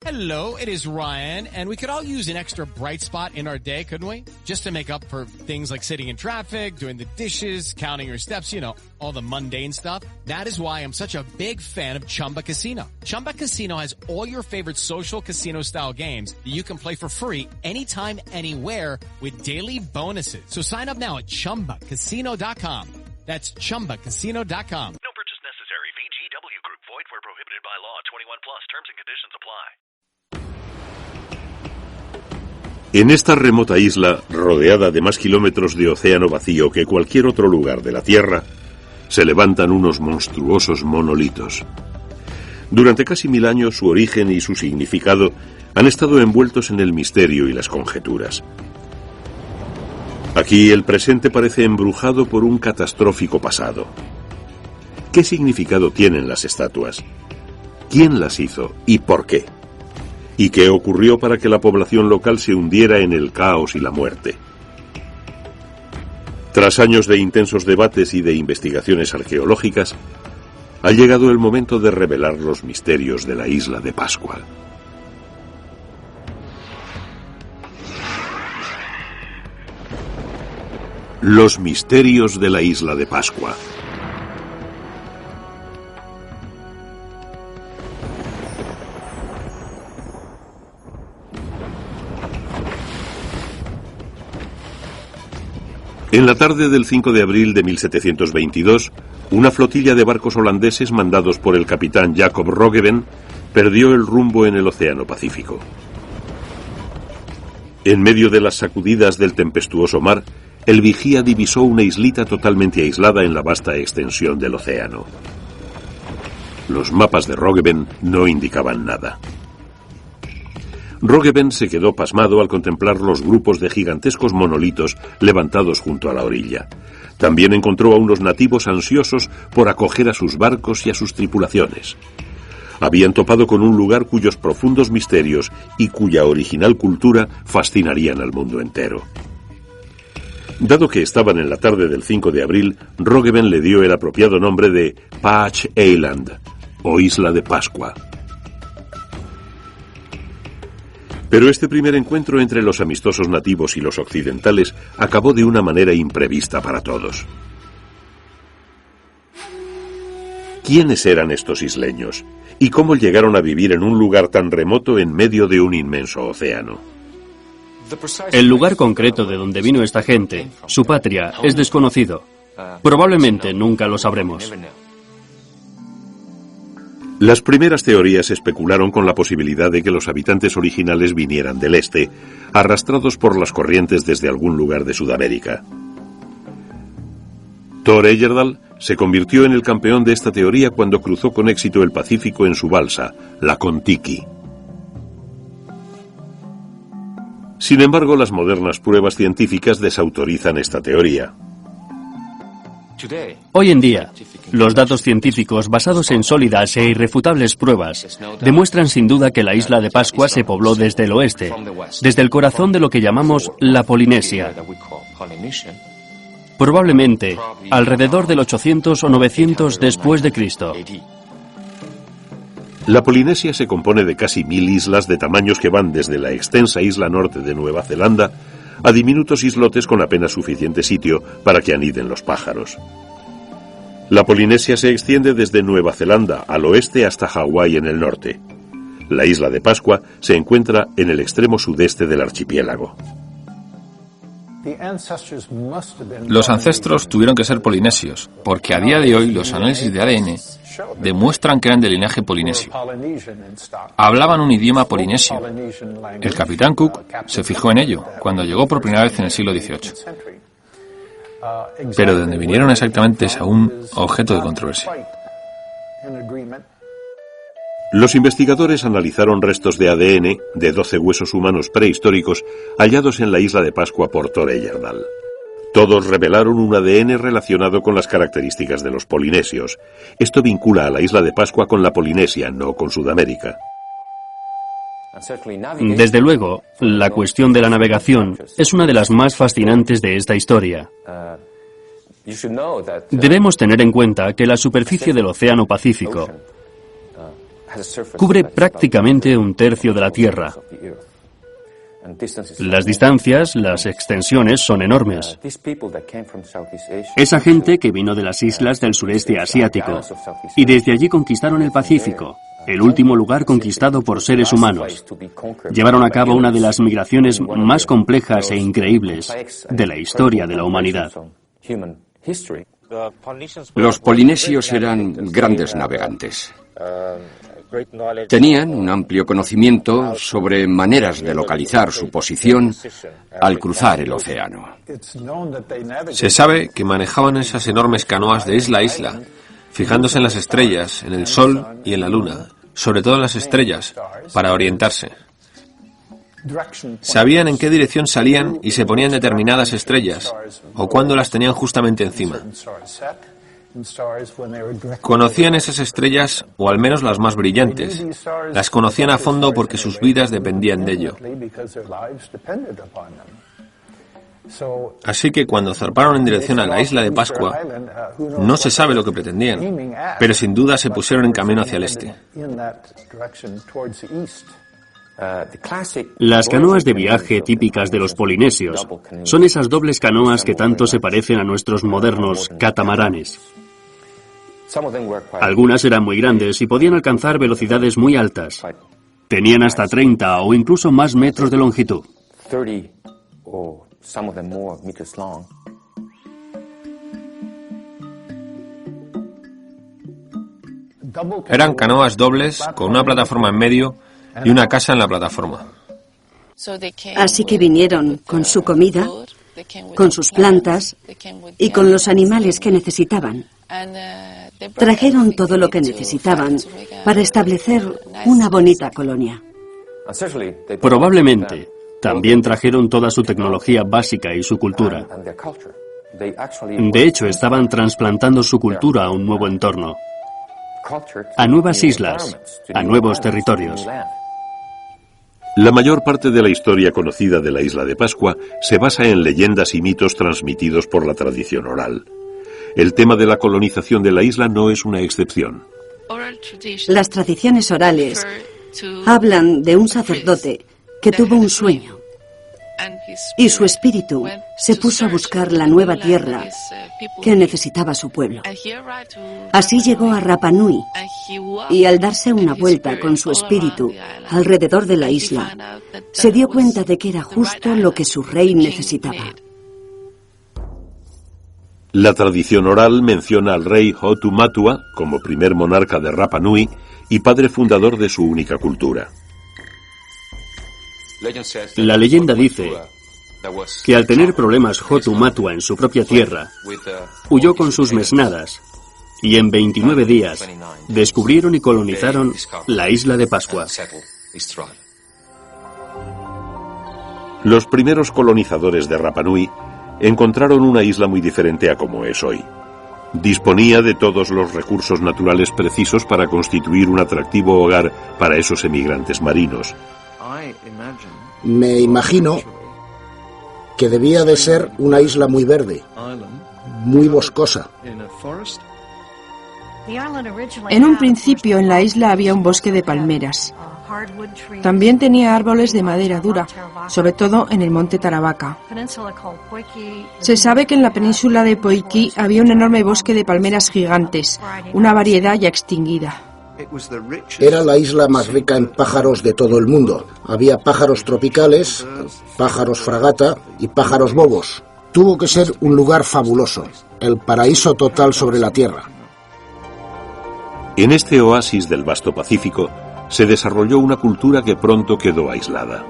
Hello, it is Ryan, and we could all use an extra bright spot in our day, couldn't we? Just to make up for things like sitting in traffic, doing the dishes, counting your steps, you know, all the mundane stuff. That is why I'm such a big fan of Chumba Casino. Chumba Casino has all your favorite social casino-style games that you can play for free anytime, anywhere with daily bonuses. So sign up now at ChumbaCasino.com. That's ChumbaCasino.com. No purchase necessary. VGW Group. Void where prohibited by law. 21 plus. Terms and conditions apply. En esta remota isla, rodeada de más kilómetros de océano vacío que cualquier otro lugar de la Tierra, se levantan unos monstruosos monolitos. Durante casi 1000 años, su origen y su significado han estado envueltos en el misterio y las conjeturas. Aquí el presente parece embrujado por un catastrófico pasado. ¿Qué significado tienen las estatuas? ¿Quién las hizo y por qué? ¿Y qué ocurrió para que la población local se hundiera en el caos y la muerte? Tras años de intensos debates y de investigaciones arqueológicas, ha llegado el momento de revelar los misterios de la isla de Pascua. Los misterios de la isla de Pascua. En la tarde del 5 de abril de 1722, una flotilla de barcos holandeses mandados por el capitán Jacob Roggeveen perdió el rumbo en el Océano Pacífico. En medio de las sacudidas del tempestuoso mar, el vigía divisó una islita totalmente aislada en la vasta extensión del océano. Los mapas de Roggeveen no indicaban nada. Roggeveen se quedó pasmado al contemplar los grupos de gigantescos monolitos levantados junto a la orilla. También encontró a unos nativos ansiosos por acoger a sus barcos y a sus tripulaciones. Habían topado con un lugar cuyos profundos misterios y cuya original cultura fascinarían al mundo entero. Dado que estaban en la tarde del 5 de abril, Roggeveen le dio el apropiado nombre de Paach Eiland, o Isla de Pascua. Pero este primer encuentro entre los amistosos nativos y los occidentales acabó de una manera imprevista para todos. ¿Quiénes eran estos isleños? ¿Y cómo llegaron a vivir en un lugar tan remoto en medio de un inmenso océano? El lugar concreto de donde vino esta gente, su patria, es desconocido. Probablemente nunca lo sabremos. Las primeras teorías especularon con la posibilidad de que los habitantes originales vinieran del este, arrastrados por las corrientes desde algún lugar de Sudamérica. Thor Heyerdahl se convirtió en el campeón de esta teoría cuando cruzó con éxito el Pacífico en su balsa, la Kon-Tiki. Sin embargo, las modernas pruebas científicas desautorizan esta teoría. Hoy en día, los datos científicos basados en sólidas e irrefutables pruebas demuestran sin duda que la isla de Pascua se pobló desde el oeste, desde el corazón de lo que llamamos la Polinesia. Probablemente alrededor del 800 o 900 después de Cristo. La Polinesia se compone de casi 1000 islas de tamaños que van desde la extensa isla norte de Nueva Zelanda a diminutos islotes con apenas suficiente sitio para que aniden los pájaros. La Polinesia se extiende desde Nueva Zelanda al oeste hasta Hawái en el norte. La isla de Pascua se encuentra en el extremo sudeste del archipiélago. Los ancestros tuvieron que ser polinesios, porque a día de hoy los análisis de ADN demuestran que eran de linaje polinesio. Hablaban un idioma polinesio. El capitán Cook se fijó en ello cuando llegó por primera vez en el siglo XVIII. Pero de dónde vinieron exactamente es aún objeto de controversia. Los investigadores analizaron restos de ADN de 12 huesos humanos prehistóricos hallados en la isla de Pascua por Thor Heyerdahl. Todos revelaron un ADN relacionado con las características de los polinesios. Esto vincula a la isla de Pascua con la Polinesia, no con Sudamérica. Desde luego, la cuestión de la navegación es una de las más fascinantes de esta historia. Debemos tener en cuenta que la superficie del Océano Pacífico Cubre prácticamente un tercio de la Tierra. Las distancias, las extensiones son enormes. Esa gente que vino de las islas del sureste asiático y desde allí conquistaron el Pacífico, el último lugar conquistado por seres humanos. Llevaron a cabo una de las migraciones más complejas e increíbles de la historia de la humanidad. Los polinesios eran grandes navegantes. Tenían un amplio conocimiento sobre maneras de localizar su posición al cruzar el océano. Se sabe que manejaban esas enormes canoas de isla a isla, fijándose en las estrellas, en el sol y en la luna, sobre todo en las estrellas, para orientarse. Sabían en qué dirección salían y se ponían determinadas estrellas, o cuándo las tenían justamente encima. Conocían esas estrellas, o al menos las más brillantes. Las conocían a fondo porque sus vidas dependían de ello. Así que cuando zarparon en dirección a la isla de Pascua, no se sabe lo que pretendían, pero sin duda se pusieron en camino hacia el este. Las canoas de viaje típicas de los polinesios son esas dobles canoas que tanto se parecen a nuestros modernos catamaranes. Algunas eran muy grandes y podían alcanzar velocidades muy altas. Tenían hasta 30 o incluso más metros de longitud. Eran canoas dobles con una plataforma en medio y una casa en la plataforma. Así que vinieron con su comida, con sus plantas y con los animales que necesitaban. Trajeron todo lo que necesitaban para establecer una bonita colonia. Probablemente también trajeron toda su tecnología básica y su cultura. De hecho, estaban trasplantando su cultura a un nuevo entorno, a nuevas islas, a nuevos territorios. La mayor parte de la historia conocida de la isla de Pascua se basa en leyendas y mitos transmitidos por la tradición oral. El tema de la colonización de la isla no es una excepción. Las tradiciones orales hablan de un sacerdote que tuvo un sueño y su espíritu se puso a buscar la nueva tierra que necesitaba su pueblo. Así llegó a Rapa Nui y al darse una vuelta con su espíritu alrededor de la isla, se dio cuenta de que era justo lo que su rey necesitaba. La tradición oral menciona al rey Hotu Matua como primer monarca de Rapa Nui y padre fundador de su única cultura. La leyenda dice que al tener problemas Hotu Matua en su propia tierra, huyó con sus mesnadas y en 29 días descubrieron y colonizaron la isla de Pascua. Los primeros colonizadores de Rapa Nui encontraron una isla muy diferente a como es hoy. Disponía de todos los recursos naturales precisos para constituir un atractivo hogar para esos emigrantes marinos. Me imagino que debía de ser una isla muy verde, muy boscosa. En un principio en la isla había un bosque de palmeras. También tenía árboles de madera dura, sobre todo en el monte Tarabaka. Se sabe que en la península de Poiki había un enorme bosque de palmeras gigantes, una variedad ya extinguida. Era la isla más rica en pájaros de todo el mundo. Había pájaros tropicales, pájaros fragata y pájaros bobos. Tuvo que ser un lugar fabuloso, el paraíso total sobre la tierra. En este oasis del vasto Pacífico se desarrolló una cultura que pronto quedó aislada.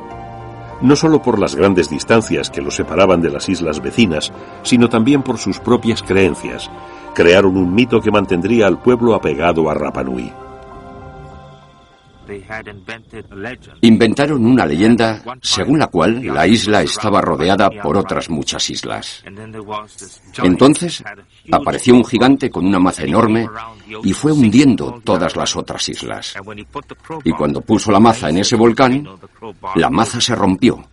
No solo por las grandes distancias que los separaban de las islas vecinas, sino también por sus propias creencias. Crearon un mito que mantendría al pueblo apegado a Rapa Nui. Inventaron una leyenda según la cual la isla estaba rodeada por otras muchas islas. Entonces apareció un gigante con una maza enorme y fue hundiendo todas las otras islas. Y cuando puso la maza en ese volcán, la maza se rompió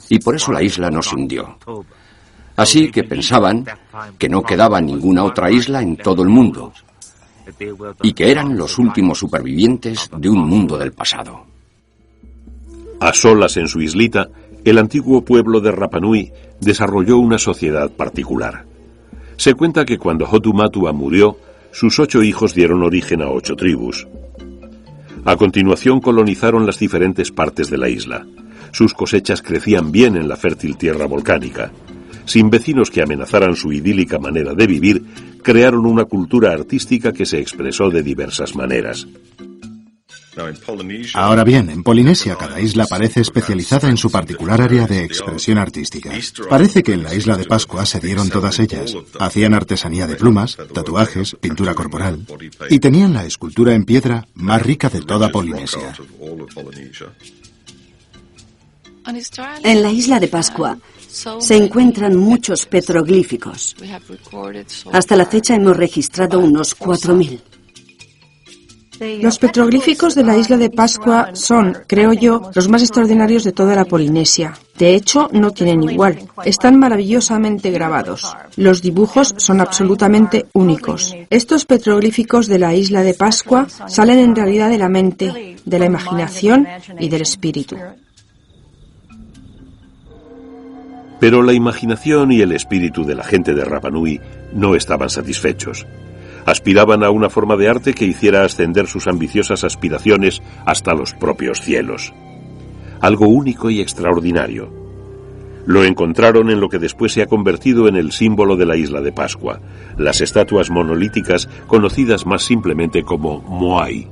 y por eso la isla no se hundió. Así que pensaban que no quedaba ninguna otra isla en todo el mundo y que eran los últimos supervivientes de un mundo del pasado. A solas en su islita, el antiguo pueblo de Rapa Nui desarrolló una sociedad particular. Se cuenta que cuando Hotumatua murió, sus 8 hijos dieron origen a 8 tribus. A continuación colonizaron las diferentes partes de la isla. Sus cosechas crecían bien en la fértil tierra volcánica. Sin vecinos que amenazaran su idílica manera de vivir, crearon una cultura artística que se expresó de diversas maneras. Ahora bien, en Polinesia cada isla parece especializada en su particular área de expresión artística. Parece que en la isla de Pascua se dieron todas ellas. Hacían artesanía de plumas, tatuajes, pintura corporal y tenían la escultura en piedra más rica de toda Polinesia. En la isla de Pascua se encuentran muchos petroglíficos. Hasta la fecha hemos registrado unos 4.000. Los petroglíficos de la isla de Pascua son, creo yo, los más extraordinarios de toda la Polinesia. De hecho, no tienen igual. Están maravillosamente grabados. Los dibujos son absolutamente únicos. Estos petroglíficos de la isla de Pascua salen en realidad de la mente, de la imaginación y del espíritu. Pero la imaginación y el espíritu de la gente de Rapa Nui no estaban satisfechos. Aspiraban a una forma de arte que hiciera ascender sus ambiciosas aspiraciones hasta los propios cielos. Algo único y extraordinario. Lo encontraron en lo que después se ha convertido en el símbolo de la isla de Pascua, las estatuas monolíticas conocidas más simplemente como Moai.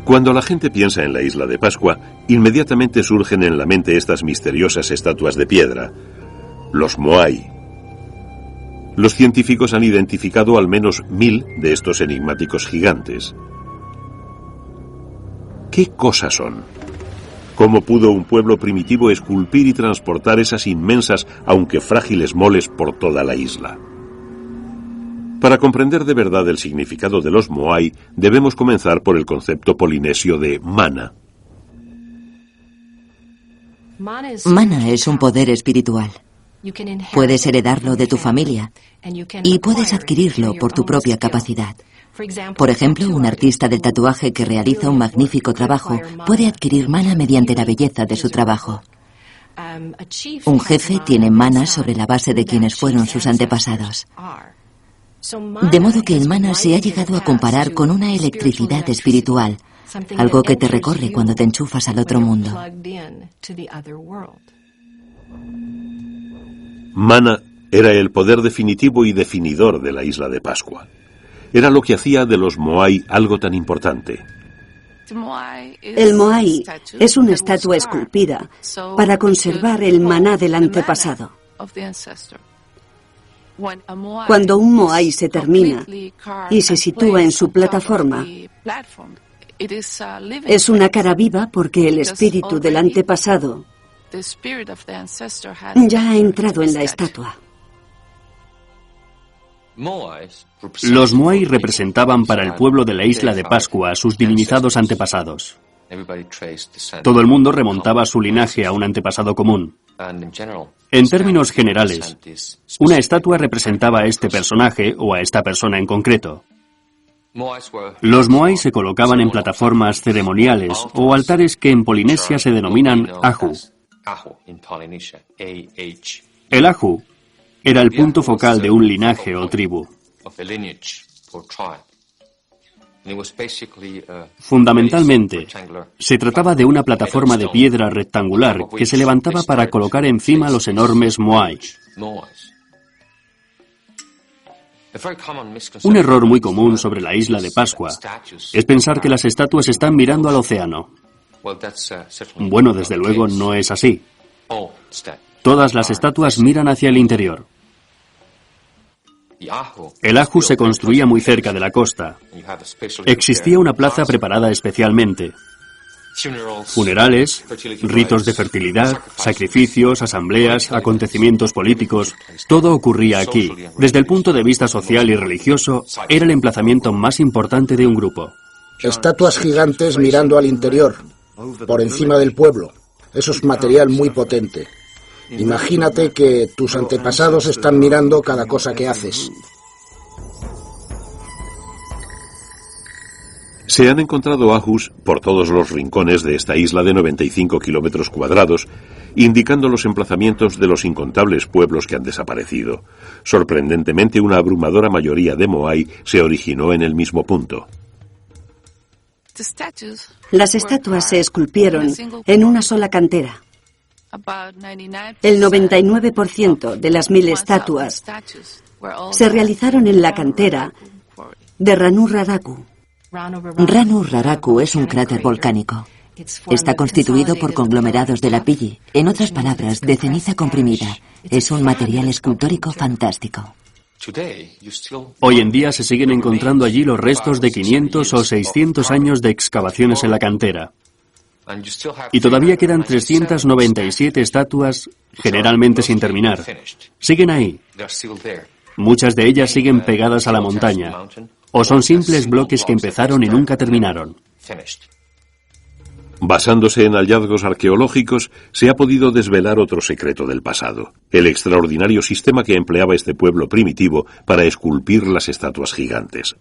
Cuando la gente piensa en la isla de Pascua, inmediatamente surgen en la mente estas misteriosas estatuas de piedra, los Moai. Los científicos han identificado al menos 1000 de estos enigmáticos gigantes. ¿Qué cosas son? ¿Cómo pudo un pueblo primitivo esculpir y transportar esas inmensas, aunque frágiles moles por toda la isla? Para comprender de verdad el significado de los Moai, debemos comenzar por el concepto polinesio de mana. Mana es un poder espiritual. Puedes heredarlo de tu familia y puedes adquirirlo por tu propia capacidad. Por ejemplo, un artista del tatuaje que realiza un magnífico trabajo puede adquirir mana mediante la belleza de su trabajo. Un jefe tiene mana sobre la base de quienes fueron sus antepasados. De modo que el mana se ha llegado a comparar con una electricidad espiritual, algo que te recorre cuando te enchufas al otro mundo. Mana era el poder definitivo y definidor de la isla de Pascua. Era lo que hacía de los Moai algo tan importante. El Moai es una estatua esculpida para conservar el maná del antepasado. Cuando un Moai se termina y se sitúa en su plataforma, es una cara viva porque el espíritu del antepasado ya ha entrado en la estatua. Los Moai representaban para el pueblo de la isla de Pascua a sus divinizados antepasados. Todo el mundo remontaba su linaje a un antepasado común. En términos generales, una estatua representaba a este personaje o a esta persona en concreto. Los Moai se colocaban en plataformas ceremoniales o altares que en Polinesia se denominan Ahu. El Ahu era el punto focal de un linaje o tribu. Fundamentalmente, se trataba de una plataforma de piedra rectangular que se levantaba para colocar encima los enormes Moai. Un error muy común sobre la isla de Pascua es pensar que las estatuas están mirando al océano. Bueno, desde luego no es así. Todas las estatuas miran hacia el interior. El Ahu se construía muy cerca de la costa. Existía una plaza preparada especialmente. Funerales, ritos de fertilidad, sacrificios, asambleas, acontecimientos políticos, todo ocurría aquí. Desde el punto de vista social y religioso, era el emplazamiento más importante de un grupo. Estatuas gigantes mirando al interior, por encima del pueblo. Eso es material muy potente. Imagínate que tus antepasados están mirando cada cosa que haces. Se han encontrado ajus por todos los rincones de esta isla de 95 kilómetros cuadrados, indicando los emplazamientos de los incontables pueblos que han desaparecido. Sorprendentemente, una abrumadora mayoría de Moai se originó en el mismo punto. Las estatuas se esculpieron en una sola cantera. El 99% de las 1000 estatuas se realizaron en la cantera de Ranu Raraku. Ranu Raraku es un cráter volcánico. Está constituido por conglomerados de lapilli, en otras palabras, de ceniza comprimida. Es un material escultórico fantástico. Hoy en día se siguen encontrando allí los restos de 500 o 600 años de excavaciones en la cantera. Y todavía quedan 397 estatuas, generalmente sin terminar. Siguen ahí. Muchas de ellas siguen pegadas a la montaña, o son simples bloques que empezaron y nunca terminaron. Basándose en hallazgos arqueológicos, se ha podido desvelar otro secreto del pasado: el extraordinario sistema que empleaba este pueblo primitivo para esculpir las estatuas gigantes.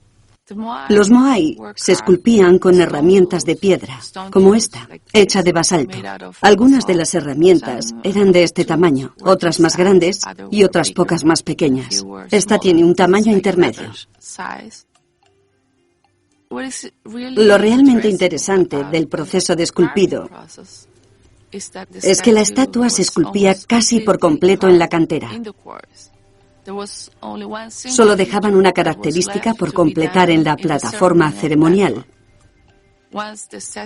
Los Moai se esculpían con herramientas de piedra, como esta, hecha de basalto. Algunas de las herramientas eran de este tamaño, otras más grandes y otras pocas más pequeñas. Esta tiene un tamaño intermedio. Lo realmente interesante del proceso de esculpido es que la estatua se esculpía casi por completo en la cantera. Solo dejaban una característica por completar en la plataforma ceremonial.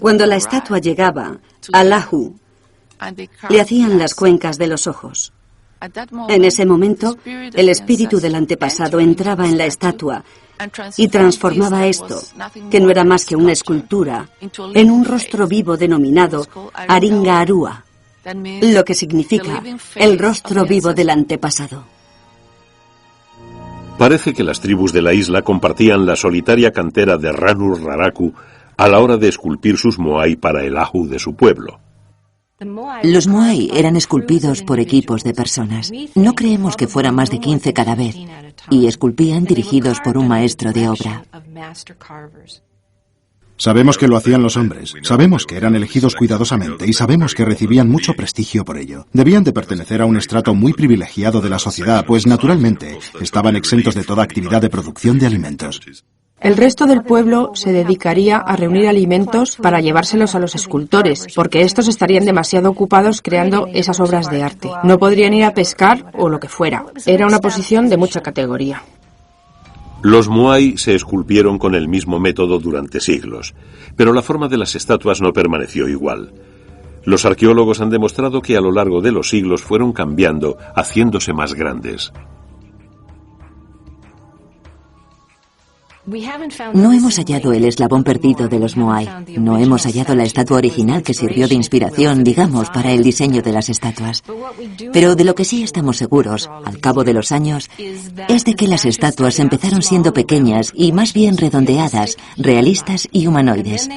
Cuando la estatua llegaba al Ahu, le hacían las cuencas de los ojos. En ese momento, el espíritu del antepasado entraba en la estatua y transformaba esto, que no era más que una escultura, en un rostro vivo denominado Aringa Arua, lo que significa el rostro vivo del antepasado. Parece que las tribus de la isla compartían la solitaria cantera de Ranu Raraku a la hora de esculpir sus Moai para el Ahu de su pueblo. Los Moai eran esculpidos por equipos de personas. No creemos que fueran más de 15 cada vez, y esculpían dirigidos por un maestro de obra. Sabemos que lo hacían los hombres, sabemos que eran elegidos cuidadosamente y sabemos que recibían mucho prestigio por ello. Debían de pertenecer a un estrato muy privilegiado de la sociedad, pues naturalmente estaban exentos de toda actividad de producción de alimentos. El resto del pueblo se dedicaría a reunir alimentos para llevárselos a los escultores, porque estos estarían demasiado ocupados creando esas obras de arte. No podrían ir a pescar o lo que fuera. Era una posición de mucha categoría. Los Moai se esculpieron con el mismo método durante siglos, pero la forma de las estatuas no permaneció igual. Los arqueólogos han demostrado que a lo largo de los siglos fueron cambiando, haciéndose más grandes. No hemos hallado el eslabón perdido de los Moai. No hemos hallado la estatua original que sirvió de inspiración, digamos, para el diseño de las estatuas. Pero de lo que sí estamos seguros, al cabo de los años, es de que las estatuas empezaron siendo pequeñas y más bien redondeadas, realistas y humanoides.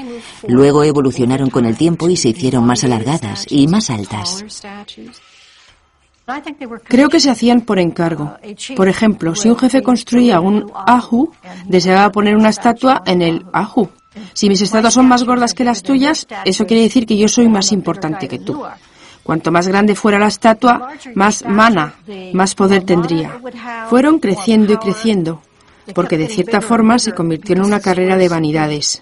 Luego evolucionaron con el tiempo y se hicieron más alargadas y más altas. Creo que se hacían por encargo. Por ejemplo, si un jefe construía un Ahu, deseaba poner una estatua en el Ahu. Si mis estatuas son más gordas que las tuyas, eso quiere decir que yo soy más importante que tú. Cuanto más grande fuera la estatua, más mana, más poder tendría. Fueron creciendo y creciendo, porque de cierta forma se convirtió en una carrera de vanidades.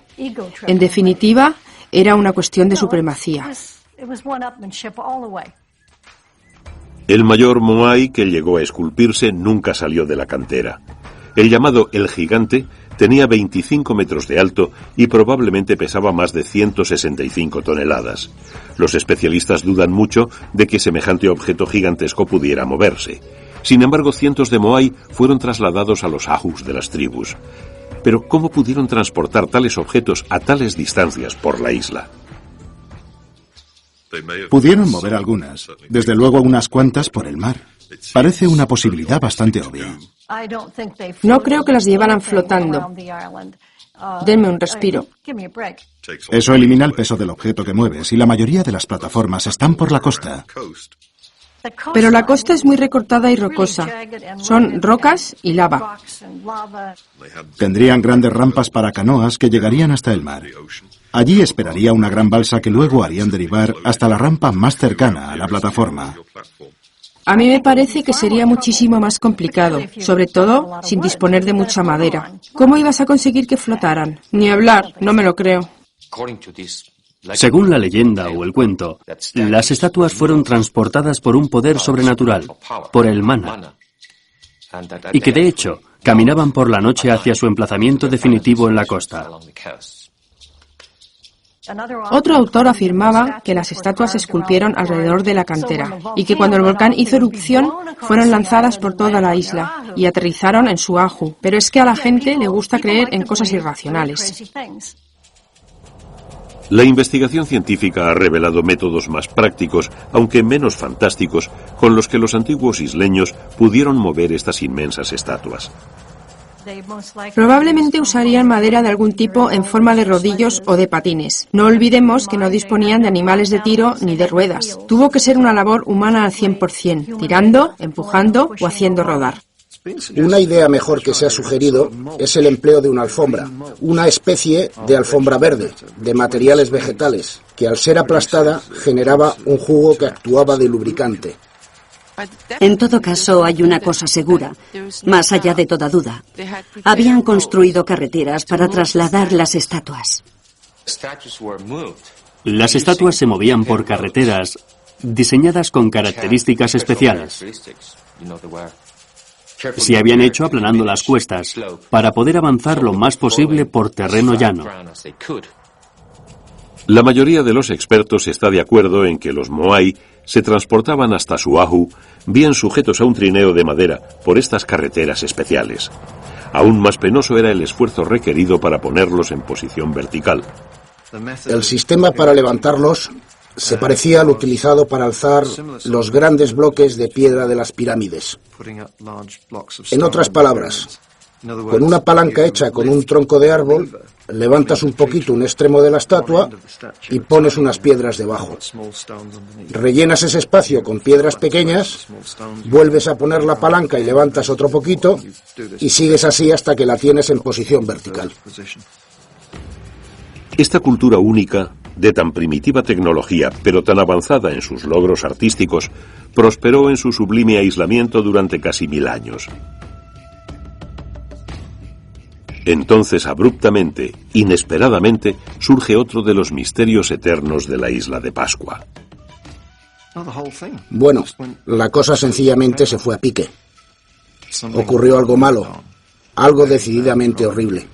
En definitiva, era una cuestión de supremacía. El mayor Moai que llegó a esculpirse nunca salió de la cantera. El llamado El Gigante tenía 25 metros de alto y probablemente pesaba más de 165 toneladas. Los especialistas dudan mucho de que semejante objeto gigantesco pudiera moverse. Sin embargo, cientos de Moai fueron trasladados a los Ahus de las tribus. Pero ¿cómo pudieron transportar tales objetos a tales distancias por la isla? Pudieron mover algunas, desde luego unas cuantas por el mar. Parece una posibilidad bastante obvia. No creo que las llevaran flotando. Denme un respiro. Eso elimina el peso del objeto que mueves y la mayoría de las plataformas están por la costa. Pero la costa es muy recortada y rocosa. Son rocas y lava. Tendrían grandes rampas para canoas que llegarían hasta el mar. Allí esperaría una gran balsa que luego harían derivar hasta la rampa más cercana a la plataforma. A mí me parece que sería muchísimo más complicado, sobre todo sin disponer de mucha madera. ¿Cómo ibas a conseguir que flotaran? Ni hablar, no me lo creo. Según la leyenda o el cuento, las estatuas fueron transportadas por un poder sobrenatural, por el mana, y que de hecho caminaban por la noche hacia su emplazamiento definitivo en la costa. Otro autor afirmaba que las estatuas se esculpieron alrededor de la cantera y que cuando el volcán hizo erupción fueron lanzadas por toda la isla y aterrizaron en Suahu. Pero es que a la gente le gusta creer en cosas irracionales. La investigación científica ha revelado métodos más prácticos, aunque menos fantásticos, con los que los antiguos isleños pudieron mover estas inmensas estatuas. Probablemente usarían madera de algún tipo en forma de rodillos o de patines. No olvidemos que no disponían de animales de tiro ni de ruedas. Tuvo que ser una labor humana al 100%, tirando, empujando o haciendo rodar. Una idea mejor que se ha sugerido es el empleo de una alfombra, una especie de alfombra verde, de materiales vegetales, que al ser aplastada generaba un jugo que actuaba de lubricante. En todo caso, hay una cosa segura, más allá de toda duda. Habían construido carreteras para trasladar las estatuas. Las estatuas se movían por carreteras diseñadas con características especiales. Se habían hecho aplanando las cuestas para poder avanzar lo más posible por terreno llano. La mayoría de los expertos está de acuerdo en que los moai se transportaban hasta Suahu, bien sujetos a un trineo de madera por estas carreteras especiales. Aún más penoso era el esfuerzo requerido para ponerlos en posición vertical. El sistema para levantarlos se parecía al utilizado para alzar los grandes bloques de piedra de las pirámides. En otras palabras, con una palanca hecha con un tronco de árbol, levantas un poquito un extremo de la estatua y pones unas piedras debajo. Rellenas ese espacio con piedras pequeñas, vuelves a poner la palanca y levantas otro poquito y sigues así hasta que la tienes en posición vertical. Esta cultura única, de tan primitiva tecnología, pero tan avanzada en sus logros artísticos, prosperó en su sublime aislamiento durante casi 1000 años. Entonces, abruptamente, inesperadamente, surge otro de los misterios eternos de la isla de Pascua. Bueno, la cosa sencillamente se fue a pique. Ocurrió algo malo, algo decididamente horrible.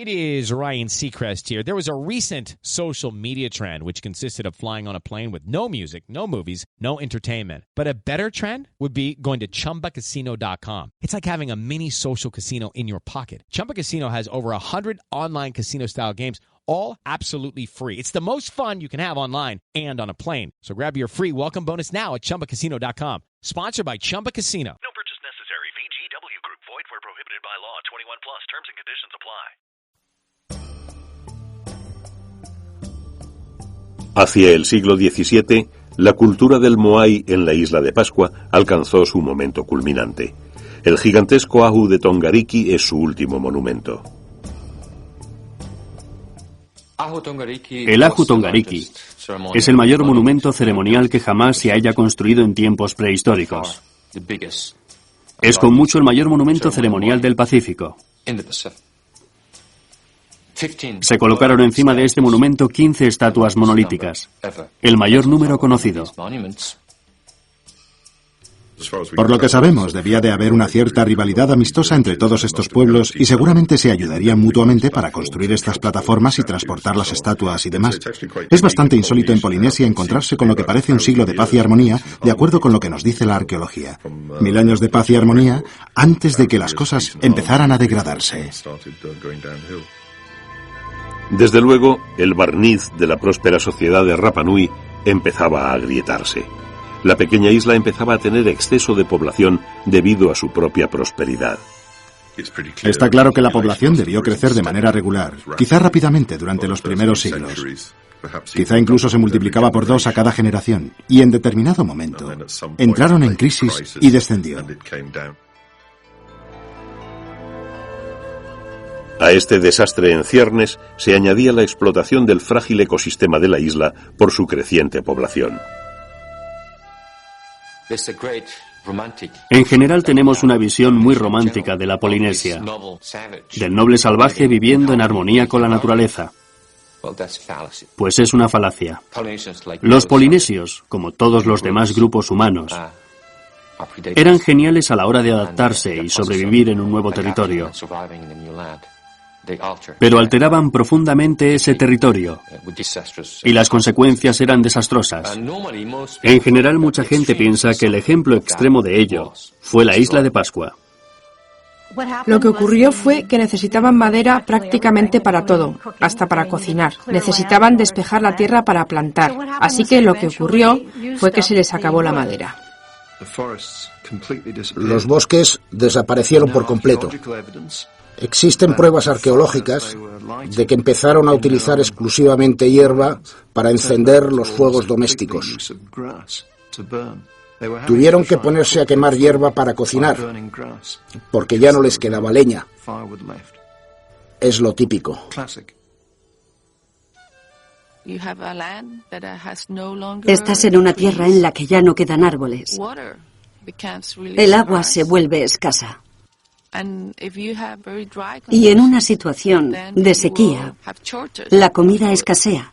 It is Ryan Seacrest here. There was a recent social media trend which consisted of flying on a plane with no music, no movies, no entertainment. But a better trend would be going to ChumbaCasino.com. It's like having a mini social casino in your pocket. Chumba Casino has over 100 online casino-style games, all absolutely free. It's the most fun you can have online and on a plane. So grab your free welcome bonus now at ChumbaCasino.com. Sponsored by Chumba Casino. No purchase necessary. VGW Group. Void where prohibited by law. 21 plus. Terms and conditions apply. Hacia el siglo XVII, la cultura del moai en la isla de Pascua alcanzó su momento culminante. El gigantesco ahu de Tongariki es su último monumento. El ahu Tongariki es el mayor monumento ceremonial que jamás se haya construido en tiempos prehistóricos. Es con mucho el mayor monumento ceremonial del Pacífico. Se colocaron encima de este monumento 15 estatuas monolíticas, el mayor número conocido. Por lo que sabemos, debía de haber una cierta rivalidad amistosa entre todos estos pueblos y seguramente se ayudarían mutuamente para construir estas plataformas y transportar las estatuas y demás. Es bastante insólito en Polinesia encontrarse con lo que parece un siglo de paz y armonía, de acuerdo con lo que nos dice la arqueología. 1000 años de paz y armonía antes de que las cosas empezaran a degradarse. Desde luego, el barniz de la próspera sociedad de Rapa Nui empezaba a agrietarse. La pequeña isla empezaba a tener exceso de población debido a su propia prosperidad. Está claro que la población debió crecer de manera regular, quizá rápidamente durante los primeros siglos. Quizá incluso se multiplicaba por 2 a cada generación, y en determinado momento entraron en crisis y descendió. A este desastre en ciernes se añadía la explotación del frágil ecosistema de la isla por su creciente población. En general tenemos una visión muy romántica de la Polinesia, del noble salvaje viviendo en armonía con la naturaleza. Pues es una falacia. Los polinesios, como todos los demás grupos humanos, eran geniales a la hora de adaptarse y sobrevivir en un nuevo territorio. Pero alteraban profundamente ese territorio y las consecuencias eran desastrosas. En general, mucha gente piensa que el ejemplo extremo de ello fue la isla de Pascua. Lo que ocurrió fue que necesitaban madera prácticamente para todo, hasta para cocinar. Necesitaban despejar la tierra para plantar. Así que lo que ocurrió fue que se les acabó la madera. Los bosques desaparecieron por completo. Existen pruebas arqueológicas de que empezaron a utilizar exclusivamente hierba para encender los fuegos domésticos. Tuvieron que ponerse a quemar hierba para cocinar, porque ya no les quedaba leña. Es lo típico. Estás en una tierra en la que ya no quedan árboles. El agua se vuelve escasa. Y en una situación de sequía, la comida escasea.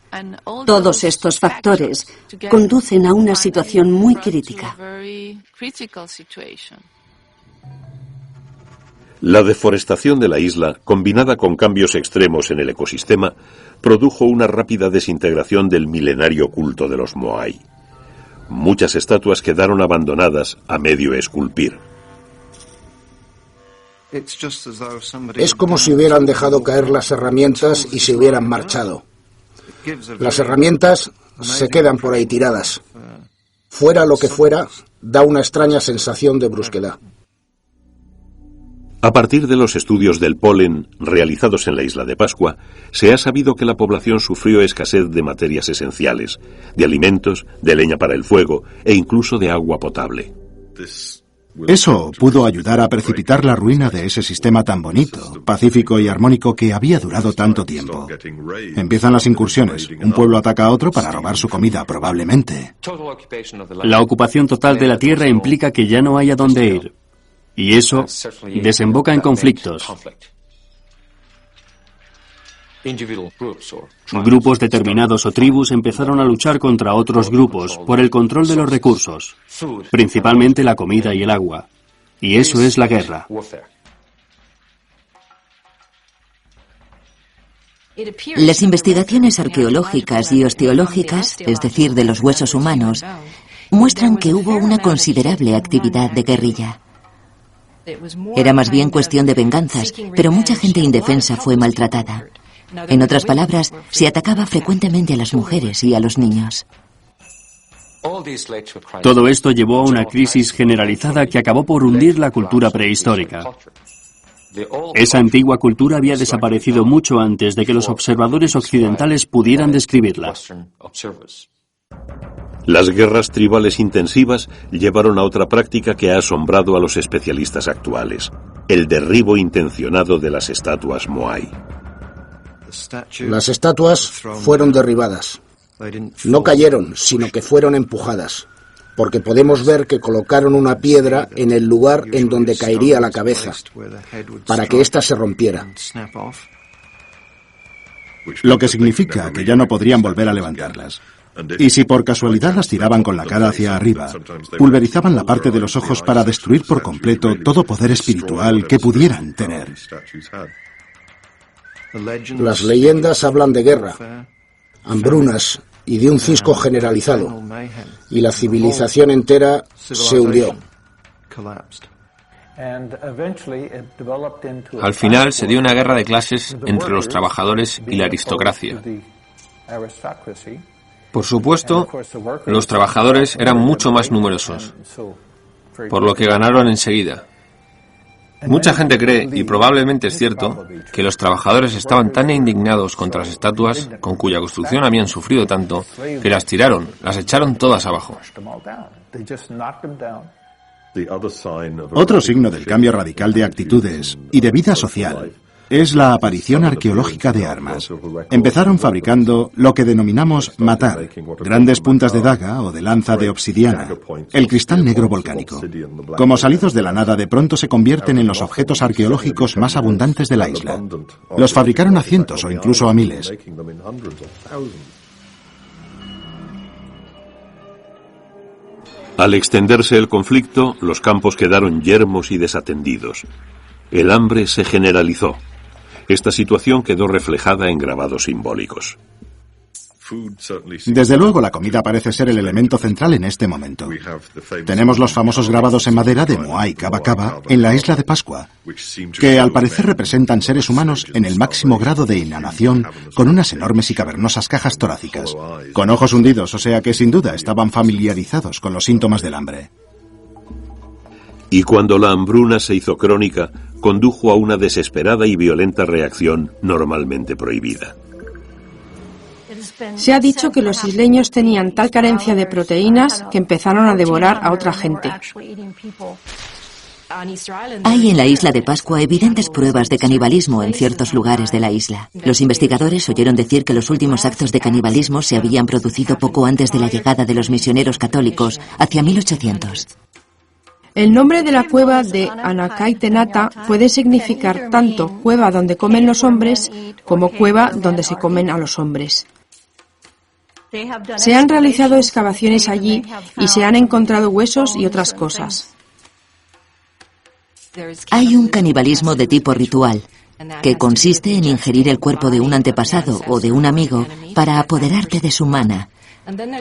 Todos estos factores conducen a una situación muy crítica. La deforestación de la isla, combinada con cambios extremos en el ecosistema, produjo una rápida desintegración del milenario culto de los Moai. Muchas estatuas quedaron abandonadas a medio esculpir. Es como si hubieran dejado caer las herramientas y se hubieran marchado. Las herramientas se quedan por ahí tiradas. Fuera lo que fuera, da una extraña sensación de brusquedad. A partir de los estudios del polen realizados en la isla de Pascua, se ha sabido que la población sufrió escasez de materias esenciales, de alimentos, de leña para el fuego e incluso de agua potable. Eso pudo ayudar a precipitar la ruina de ese sistema tan bonito, pacífico y armónico que había durado tanto tiempo. Empiezan las incursiones. Un pueblo ataca a otro para robar su comida, probablemente. La ocupación total de la tierra implica que ya no hay a dónde ir. Y eso desemboca en conflictos. Grupos determinados o tribus empezaron a luchar contra otros grupos por el control de los recursos, principalmente la comida y el agua. Y eso es la guerra. Las investigaciones arqueológicas y osteológicas, es decir, de los huesos humanos, muestran que hubo una considerable actividad de guerrilla. Era más bien cuestión de venganzas, pero mucha gente indefensa fue maltratada. En otras palabras, se atacaba frecuentemente a las mujeres y a los niños. Todo esto llevó a una crisis generalizada que acabó por hundir la cultura prehistórica. Esa antigua cultura había desaparecido mucho antes de que los observadores occidentales pudieran describirla. Las guerras tribales intensivas llevaron a otra práctica que ha asombrado a los especialistas actuales: el derribo intencionado de las estatuas Moai. Las estatuas fueron derribadas. No cayeron, sino que fueron empujadas, porque podemos ver que colocaron una piedra en el lugar en donde caería la cabeza, para que ésta se rompiera. Lo que significa que ya no podrían volver a levantarlas. Y si por casualidad las tiraban con la cara hacia arriba, pulverizaban la parte de los ojos para destruir por completo todo poder espiritual que pudieran tener. Las leyendas hablan de guerra, hambrunas y de un cisco generalizado, y la civilización entera se hundió. Al final se dio una guerra de clases entre los trabajadores y la aristocracia. Por supuesto, los trabajadores eran mucho más numerosos, por lo que ganaron enseguida. Mucha gente cree, y probablemente es cierto, que los trabajadores estaban tan indignados contra las estatuas, con cuya construcción habían sufrido tanto, que las tiraron, las echaron todas abajo. Otro signo del cambio radical de actitudes y de vida social es la aparición arqueológica de armas. Empezaron fabricando lo que denominamos matar, grandes puntas de daga o de lanza de obsidiana, el cristal negro volcánico. Como salidos de la nada, de pronto se convierten en los objetos arqueológicos más abundantes de la isla. Los fabricaron a cientos o incluso a miles. Al extenderse el conflicto, los campos quedaron yermos y desatendidos. El hambre se generalizó. Esta situación quedó reflejada en grabados simbólicos. Desde luego, la comida parece ser el elemento central en este momento. Tenemos los famosos grabados en madera de Moai Kaba Kaba en la isla de Pascua, que al parecer representan seres humanos en el máximo grado de inanición, con unas enormes y cavernosas cajas torácicas, con ojos hundidos, o sea que sin duda estaban familiarizados con los síntomas del hambre. Y cuando la hambruna se hizo crónica, condujo a una desesperada y violenta reacción normalmente prohibida. Se ha dicho que los isleños tenían tal carencia de proteínas que empezaron a devorar a otra gente. Hay en la isla de Pascua evidentes pruebas de canibalismo en ciertos lugares de la isla. Los investigadores oyeron decir que los últimos actos de canibalismo se habían producido poco antes de la llegada de los misioneros católicos, hacia 1800. El nombre de la cueva de Anakaitenata puede significar tanto cueva donde comen los hombres como cueva donde se comen a los hombres. Se han realizado excavaciones allí y se han encontrado huesos y otras cosas. Hay un canibalismo de tipo ritual, que consiste en ingerir el cuerpo de un antepasado o de un amigo para apoderarte de su mana.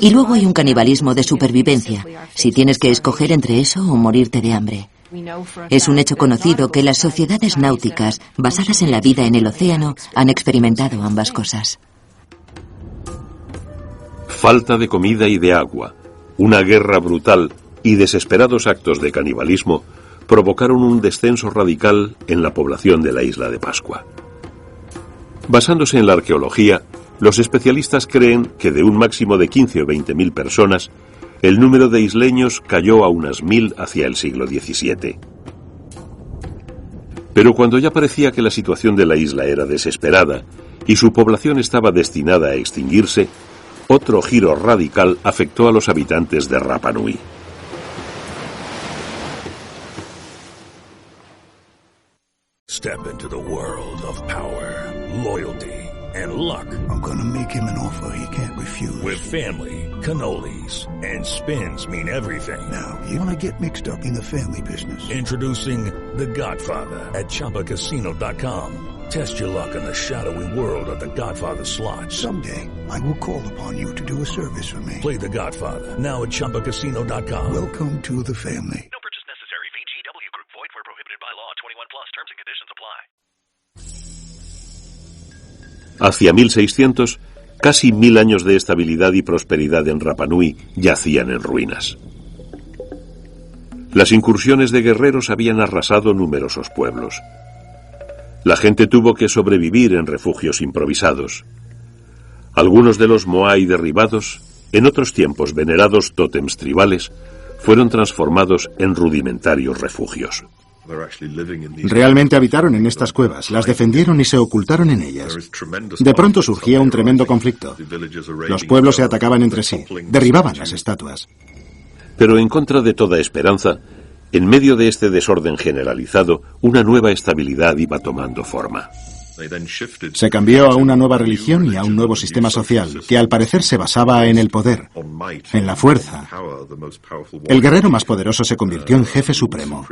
Y luego hay un canibalismo de supervivencia, si tienes que escoger entre eso o morirte de hambre. Es un hecho conocido que las sociedades náuticas, basadas en la vida en el océano, han experimentado ambas cosas. Falta de comida y de agua, una guerra brutal y desesperados actos de canibalismo provocaron un descenso radical en la población de la isla de Pascua. Basándose en la arqueología, los especialistas creen que de un máximo de 15 o 20.000 personas, el número de isleños cayó a unas 1.000 hacia el siglo XVII. Pero cuando ya parecía que la situación de la isla era desesperada y su población estaba destinada a extinguirse, otro giro radical afectó a los habitantes de Rapa Nui. Step into the world of power, loyalty, and luck. I'm gonna make him an offer he can't refuse. With family, cannolis, and spins mean everything. Now, you wanna get mixed up in the family business. Introducing The Godfather at ChumbaCasino.com. Test your luck in the shadowy world of The Godfather slot. Someday, I will call upon you to do a service for me. Play The Godfather, now at ChumbaCasino.com. Welcome to the family. No purchase necessary. VGW Group. Void where prohibited by law. 21 plus. Terms and conditions apply. Hacia 1600, casi 1000 años de estabilidad y prosperidad en Rapa Nui yacían en ruinas. Las incursiones de guerreros habían arrasado numerosos pueblos. La gente tuvo que sobrevivir en refugios improvisados. Algunos de los Moai derribados, en otros tiempos venerados tótems tribales, fueron transformados en rudimentarios refugios. Realmente habitaron en estas cuevas, las defendieron y se ocultaron en ellas. De pronto surgía un tremendo conflicto. Los pueblos se atacaban entre sí, derribaban las estatuas. Pero en contra de toda esperanza, en medio de este desorden generalizado, una nueva estabilidad iba tomando forma. Se cambió a una nueva religión y a un nuevo sistema social, que al parecer se basaba en el poder, en la fuerza. El guerrero más poderoso se convirtió en jefe supremo.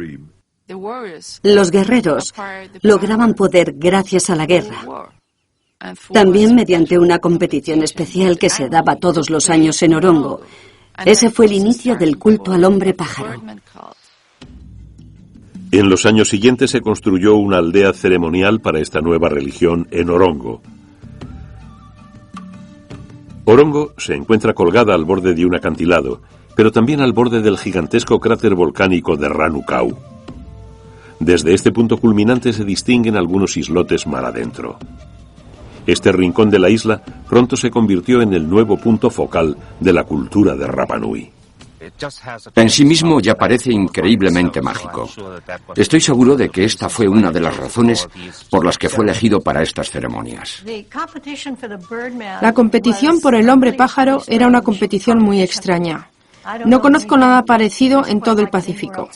Los guerreros lograban poder gracias a la guerra. También mediante una competición especial que se daba todos los años en Orongo. Ese fue el inicio del culto al hombre pájaro. En los años siguientes se construyó una aldea ceremonial para esta nueva religión en Orongo. Orongo se encuentra colgada al borde de un acantilado, pero también al borde del gigantesco cráter volcánico de Ranukau. Desde este punto culminante se distinguen algunos islotes mar adentro. Este rincón de la isla pronto se convirtió en el nuevo punto focal de la cultura de Rapa Nui. En sí mismo ya parece increíblemente mágico. Estoy seguro de que esta fue una de las razones por las que fue elegido para estas ceremonias. La competición por el hombre pájaro era una competición muy extraña. No conozco nada parecido en todo el Pacífico.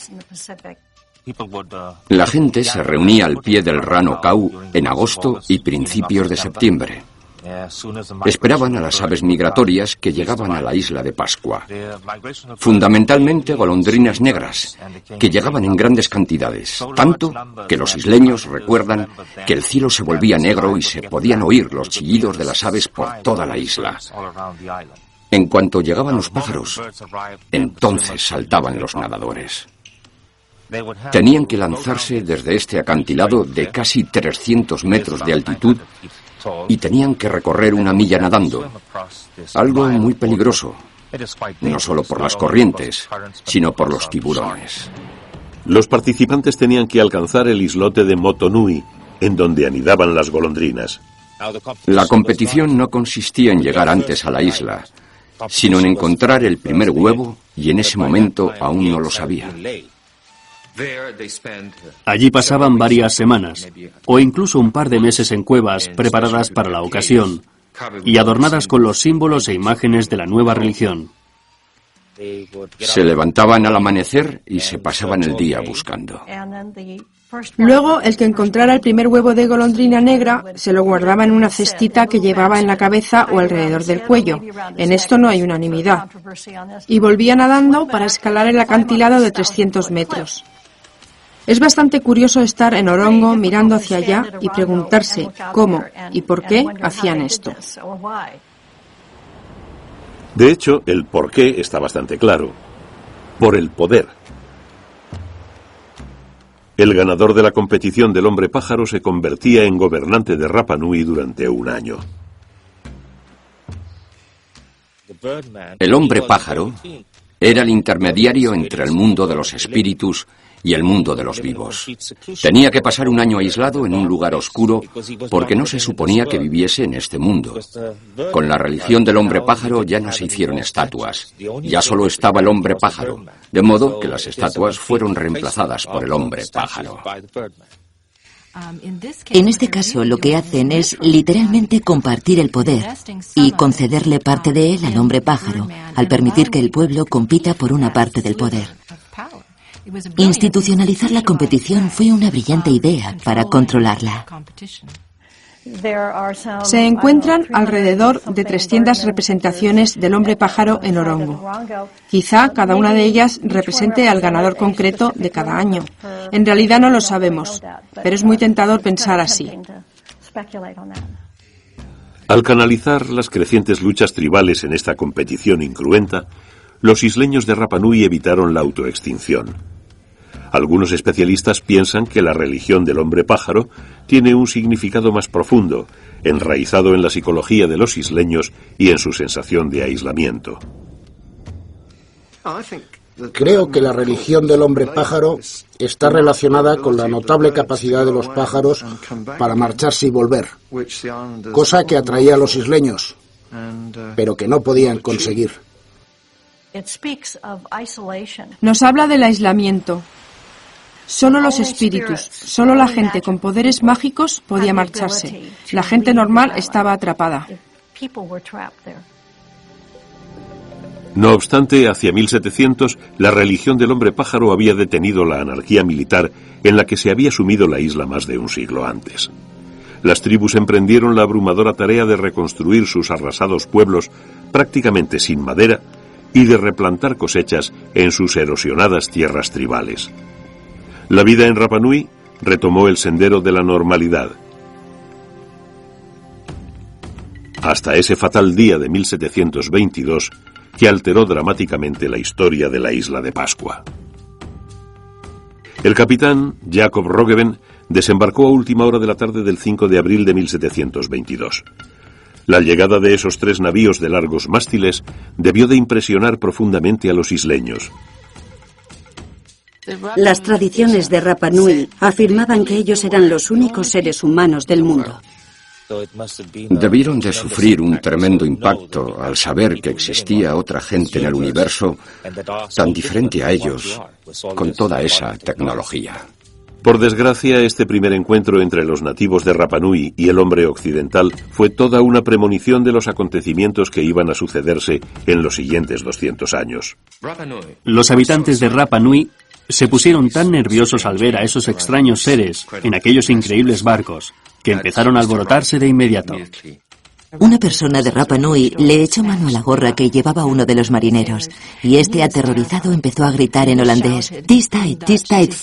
La gente se reunía al pie del Rano Kau en agosto y principios de septiembre. Esperaban a las aves migratorias que llegaban a la isla de Pascua. Fundamentalmente golondrinas negras, que llegaban en grandes cantidades, tanto que los isleños recuerdan que el cielo se volvía negro y se podían oír los chillidos de las aves por toda la isla. En cuanto llegaban los pájaros, entonces saltaban los nadadores. Tenían que lanzarse desde este acantilado de casi 300 metros de altitud y tenían que recorrer 1 milla nadando, algo muy peligroso, no solo por las corrientes, sino por los tiburones. Los participantes tenían que alcanzar el islote de Motonui, en donde anidaban las golondrinas. La competición no consistía en llegar antes a la isla, sino en encontrar el primer huevo, y en ese momento aún no lo sabía. Allí pasaban varias semanas, o incluso un par de meses en cuevas preparadas para la ocasión, y adornadas con los símbolos e imágenes de la nueva religión. Se levantaban al amanecer y se pasaban el día buscando. Luego, el que encontrara el primer huevo de golondrina negra se lo guardaba en una cestita que llevaba en la cabeza o alrededor del cuello. En esto no hay unanimidad. Y volvía nadando para escalar el acantilado de 300 metros. Es bastante curioso estar en Orongo mirando hacia allá y preguntarse cómo y por qué hacían esto. De hecho, el porqué está bastante claro. Por el poder. El ganador de la competición del hombre pájaro se convertía en gobernante de Rapa Nui durante 1 año. El hombre pájaro era el intermediario entre el mundo de los espíritus y el mundo de los vivos. Tenía que pasar 1 año aislado en un lugar oscuro porque no se suponía que viviese en este mundo. Con la religión del hombre pájaro ya no se hicieron estatuas, ya solo estaba el hombre pájaro, de modo que las estatuas fueron reemplazadas por el hombre pájaro. En este caso, lo que hacen es literalmente compartir el poder y concederle parte de él al hombre pájaro, al permitir que el pueblo compita por una parte del poder. Institucionalizar la competición fue una brillante idea para controlarla. Se encuentran alrededor de 300 representaciones del hombre pájaro en Orongo. Quizá cada una de ellas represente al ganador concreto de cada año. En realidad no lo sabemos, pero es muy tentador pensar así. Al canalizar las crecientes luchas tribales en esta competición incruenta, los isleños de Rapa Nui evitaron la autoextinción. Algunos especialistas piensan que la religión del hombre pájaro tiene un significado más profundo, enraizado en la psicología de los isleños y en su sensación de aislamiento. Creo que la religión del hombre pájaro está relacionada con la notable capacidad de los pájaros para marcharse y volver, cosa que atraía a los isleños, pero que no podían conseguir. Nos habla del aislamiento. Solo los espíritus, solo la gente con poderes mágicos podía marcharse. La gente normal estaba atrapada. No obstante, hacia 1700, la religión del hombre pájaro había detenido la anarquía militar en la que se había sumido la isla más de un siglo antes. Las tribus emprendieron la abrumadora tarea de reconstruir sus arrasados pueblos prácticamente sin madera y de replantar cosechas en sus erosionadas tierras tribales. La vida en Rapa Nui retomó el sendero de la normalidad. Hasta ese fatal día de 1722 que alteró dramáticamente la historia de la isla de Pascua. El capitán Jacob Roggeveen desembarcó a última hora de la tarde del 5 de abril de 1722. La llegada de esos 3 navíos de largos mástiles debió de impresionar profundamente a los isleños. Las tradiciones de Rapa Nui afirmaban que ellos eran los únicos seres humanos del mundo. Debieron de sufrir un tremendo impacto al saber que existía otra gente en el universo tan diferente a ellos, con toda esa tecnología. Por desgracia, este primer encuentro entre los nativos de Rapa Nui y el hombre occidental fue toda una premonición de los acontecimientos que iban a sucederse en los siguientes 200 años. Los habitantes de Rapa Nui se pusieron tan nerviosos al ver a esos extraños seres en aquellos increíbles barcos que empezaron a alborotarse de inmediato. Una persona de Rapa Nui le echó mano a la gorra que llevaba uno de los marineros, y este, aterrorizado, empezó a gritar en holandés: "Tis tijd,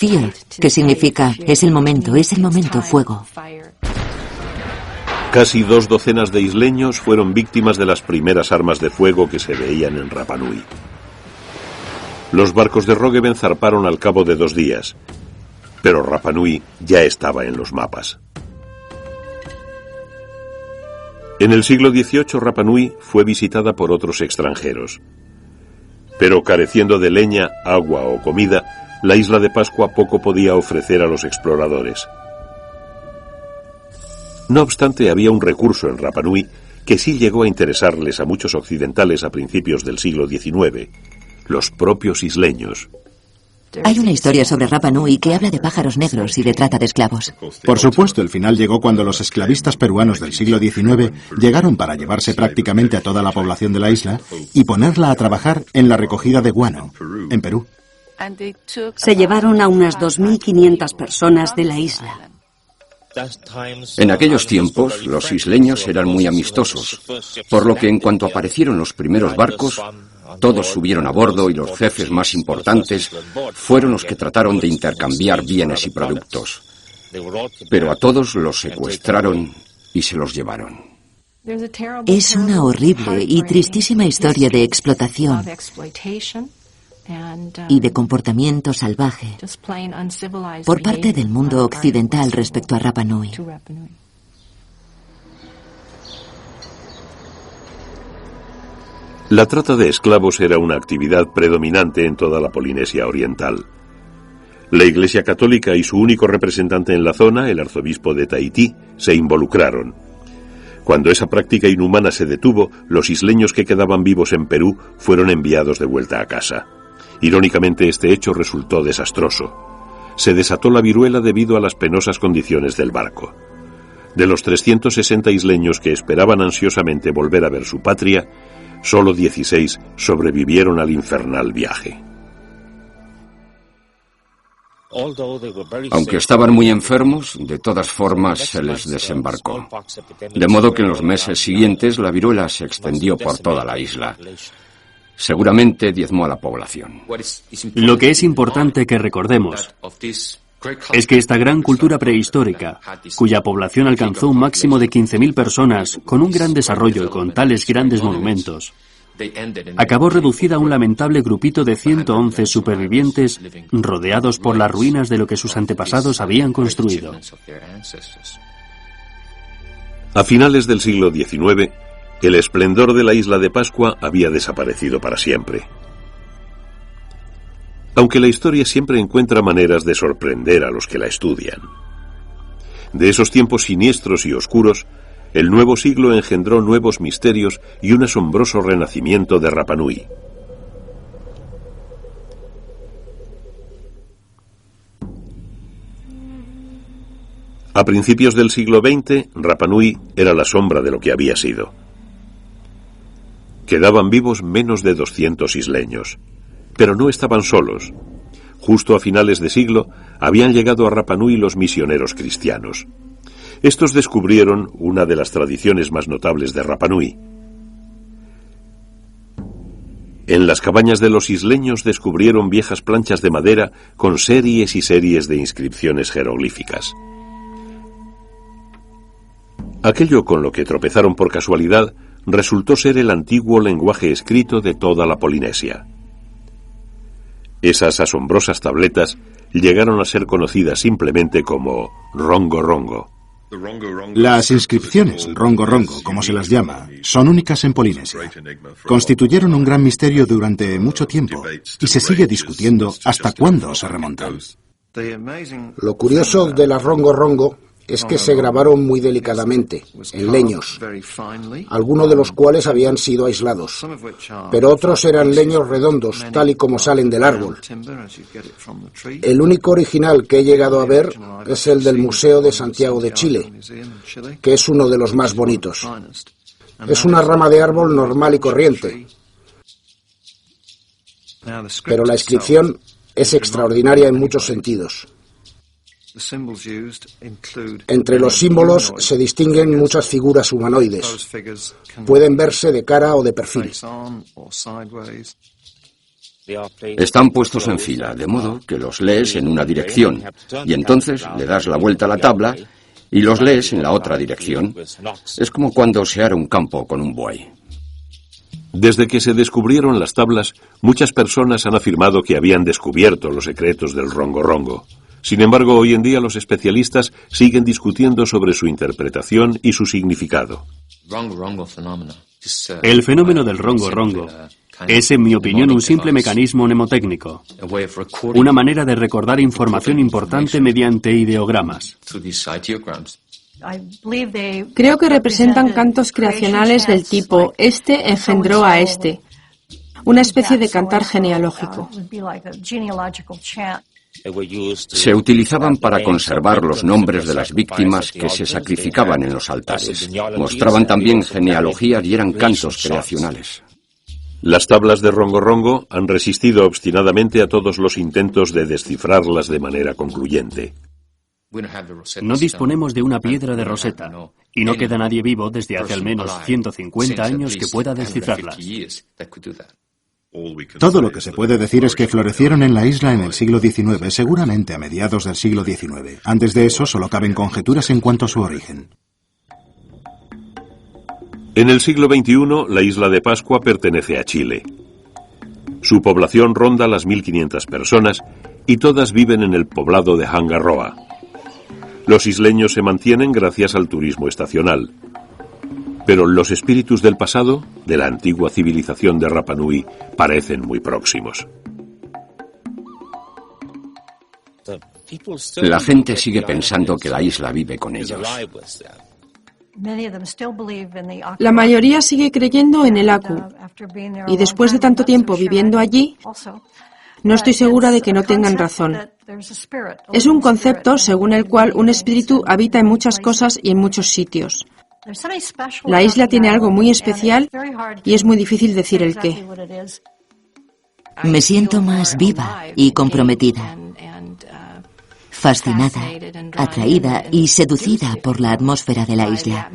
vuur", que significa es el momento, fuego. Casi 2 docenas de isleños fueron víctimas de las primeras armas de fuego que se veían en Rapa Nui. Los barcos de Roggeveen zarparon al cabo de 2 días, pero Rapa Nui ya estaba en los mapas. En el siglo XVIII, Rapa Nui fue visitada por otros extranjeros. Pero careciendo de leña, agua o comida, la isla de Pascua poco podía ofrecer a los exploradores. No obstante, había un recurso en Rapa Nui que sí llegó a interesarles a muchos occidentales a principios del siglo XIX: los propios isleños. Hay una historia sobre Rapa Nui que habla de pájaros negros y de trata de esclavos. Por supuesto, el final llegó cuando los esclavistas peruanos del siglo XIX llegaron para llevarse prácticamente a toda la población de la isla y ponerla a trabajar en la recogida de guano, en Perú. Se llevaron a unas 2.500 personas de la isla. En aquellos tiempos, los isleños eran muy amistosos, por lo que en cuanto aparecieron los primeros barcos, todos subieron a bordo y los jefes más importantes fueron los que trataron de intercambiar bienes y productos. Pero a todos los secuestraron y se los llevaron. Es una horrible y tristísima historia de explotación y de comportamiento salvaje por parte del mundo occidental respecto a Rapa Nui. La trata de esclavos era una actividad predominante en toda la Polinesia Oriental. La Iglesia Católica y su único representante en la zona, el arzobispo de Tahití, se involucraron. Cuando esa práctica inhumana se detuvo, los isleños que quedaban vivos en Perú fueron enviados de vuelta a casa. Irónicamente, este hecho resultó desastroso. Se desató la viruela debido a las penosas condiciones del barco. De los 360 isleños que esperaban ansiosamente volver a ver su patria, solo 16 sobrevivieron al infernal viaje. Aunque estaban muy enfermos, de todas formas se les desembarcó. De modo que en los meses siguientes la viruela se extendió por toda la isla. Seguramente diezmó a la población. Lo que es importante que recordemos es que esta gran cultura prehistórica, cuya población alcanzó un máximo de 15.000 personas, con un gran desarrollo y con tales grandes monumentos, acabó reducida a un lamentable grupito de 111 supervivientes rodeados por las ruinas de lo que sus antepasados habían construido. A finales del siglo XIX, el esplendor de la isla de Pascua había desaparecido para siempre. Aunque la historia siempre encuentra maneras de sorprender a los que la estudian. De esos tiempos siniestros y oscuros, el nuevo siglo engendró nuevos misterios y un asombroso renacimiento de Rapa Nui. A principios del siglo XX, Rapa Nui era la sombra de lo que había sido. Quedaban vivos menos de 200 isleños. Pero no estaban solos. Justo a finales de siglo habían llegado a Rapa Nui los misioneros cristianos. Estos descubrieron una de las tradiciones más notables de Rapa Nui. En las cabañas de los isleños descubrieron viejas planchas de madera con series y series de inscripciones jeroglíficas. Aquello con lo que tropezaron por casualidad resultó ser el antiguo lenguaje escrito de toda la Polinesia. Esas asombrosas tabletas llegaron a ser conocidas simplemente como Rongo Rongo. Las inscripciones, rongo rongo, como se las llama, son únicas en Polinesia. Constituyeron un gran misterio durante mucho tiempo y se sigue discutiendo hasta cuándo se remontan. Lo curioso de las rongo rongo es que se grabaron muy delicadamente, en leños, algunos de los cuales habían sido aislados, pero otros eran leños redondos, tal y como salen del árbol. El único original que he llegado a ver es el del Museo de Santiago de Chile, que es uno de los más bonitos. Es una rama de árbol normal y corriente, pero la inscripción es extraordinaria en muchos sentidos. Entre los símbolos se distinguen muchas figuras humanoides. Pueden verse de cara o de perfil. Están puestos en fila, de modo que los lees en una dirección, y entonces le das la vuelta a la tabla y los lees en la otra dirección. Es como cuando se ara un campo con un buey. Desde que se descubrieron las tablas, muchas personas han afirmado que habían descubierto los secretos del rongo rongo. Sin embargo, hoy en día los especialistas siguen discutiendo sobre su interpretación y su significado. El fenómeno del rongo rongo es, en mi opinión, un simple mecanismo mnemotécnico, una manera de recordar información importante mediante ideogramas. Creo que representan cantos creacionales del tipo "este engendró a este", una especie de cantar genealógico. Se utilizaban para conservar los nombres de las víctimas que se sacrificaban en los altares. Mostraban también genealogías y eran cantos creacionales. Las tablas de rongo rongo han resistido obstinadamente a todos los intentos de descifrarlas de manera concluyente. No disponemos de una piedra de Rosetta, y no queda nadie vivo desde hace al menos 150 años que pueda descifrarlas. Todo lo que se puede decir es que florecieron en la isla en el siglo XIX, seguramente a mediados del siglo XIX. Antes de eso, solo caben conjeturas en cuanto a su origen. En el siglo XXI, la isla de Pascua pertenece a Chile. Su población ronda las 1.500 personas y todas viven en el poblado de Hangaroa. Los isleños se mantienen gracias al turismo estacional. Pero los espíritus del pasado, de la antigua civilización de Rapa Nui, parecen muy próximos. La gente sigue pensando que la isla vive con ellos. La mayoría sigue creyendo en el Aku, y después de tanto tiempo viviendo allí, no estoy segura de que no tengan razón. Es un concepto según el cual un espíritu habita en muchas cosas y en muchos sitios. La isla tiene algo muy especial y es muy difícil decir el qué. Me siento más viva y comprometida, fascinada, atraída y seducida por la atmósfera de la isla.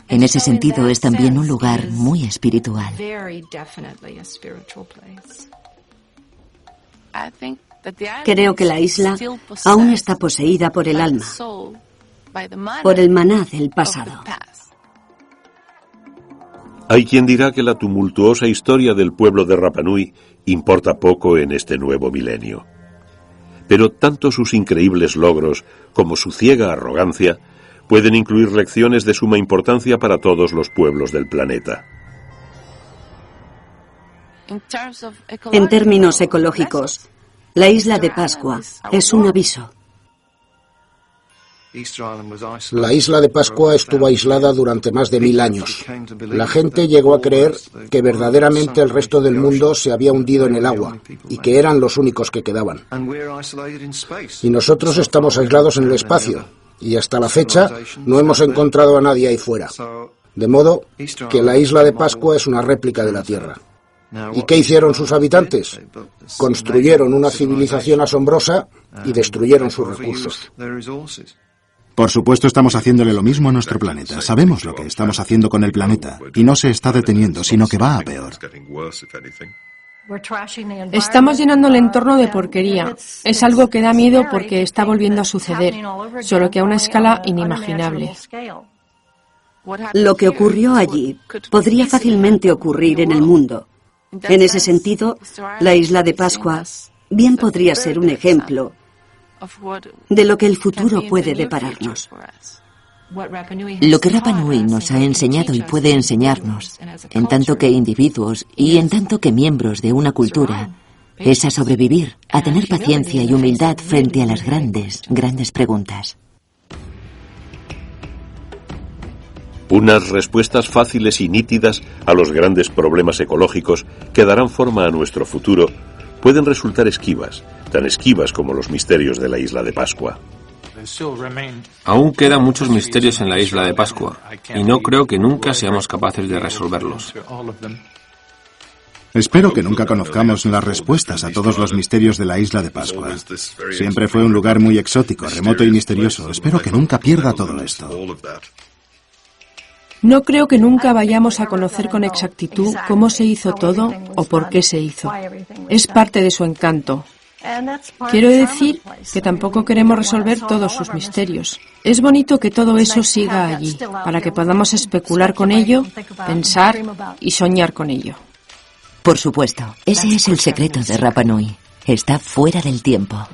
En ese sentido es también un lugar muy espiritual. Creo que la isla aún está poseída por el alma, por el maná del pasado. Hay quien dirá que la tumultuosa historia del pueblo de Rapa Nui importa poco en este nuevo milenio. Pero tanto sus increíbles logros como su ciega arrogancia pueden incluir lecciones de suma importancia para todos los pueblos del planeta. En términos ecológicos, la isla de Pascua es un aviso. La isla de Pascua estuvo aislada durante más de 1000 años. La gente llegó a creer que verdaderamente el resto del mundo se había hundido en el agua y que eran los únicos que quedaban. Y nosotros estamos aislados en el espacio y hasta la fecha no hemos encontrado a nadie ahí fuera. De modo que la isla de Pascua es una réplica de la Tierra. ¿Y qué hicieron sus habitantes? Construyeron una civilización asombrosa y destruyeron sus recursos. Por supuesto, estamos haciéndole lo mismo a nuestro planeta. Sabemos lo que estamos haciendo con el planeta y no se está deteniendo, sino que va a peor. Estamos llenando el entorno de porquería. Es algo que da miedo porque está volviendo a suceder, solo que a una escala inimaginable. Lo que ocurrió allí podría fácilmente ocurrir en el mundo. En ese sentido, la isla de Pascua bien podría ser un ejemplo de lo que el futuro puede depararnos. Lo que Rapa Nui nos ha enseñado y puede enseñarnos, en tanto que individuos y en tanto que miembros de una cultura, es a sobrevivir, a tener paciencia y humildad frente a las grandes, grandes preguntas. Unas respuestas fáciles y nítidas a los grandes problemas ecológicos que darán forma a nuestro futuro pueden resultar esquivas, tan esquivas como los misterios de la isla de Pascua. Aún quedan muchos misterios en la isla de Pascua, y no creo que nunca seamos capaces de resolverlos. Espero que nunca conozcamos las respuestas a todos los misterios de la isla de Pascua. Siempre fue un lugar muy exótico, remoto y misterioso. Espero que nunca pierda todo esto. No creo que nunca vayamos a conocer con exactitud cómo se hizo todo o por qué se hizo. Es parte de su encanto. Quiero decir que tampoco queremos resolver todos sus misterios. Es bonito que todo eso siga allí, para que podamos especular con ello, pensar y soñar con ello. Por supuesto, ese es el secreto de Rapa Nui. Está fuera del tiempo.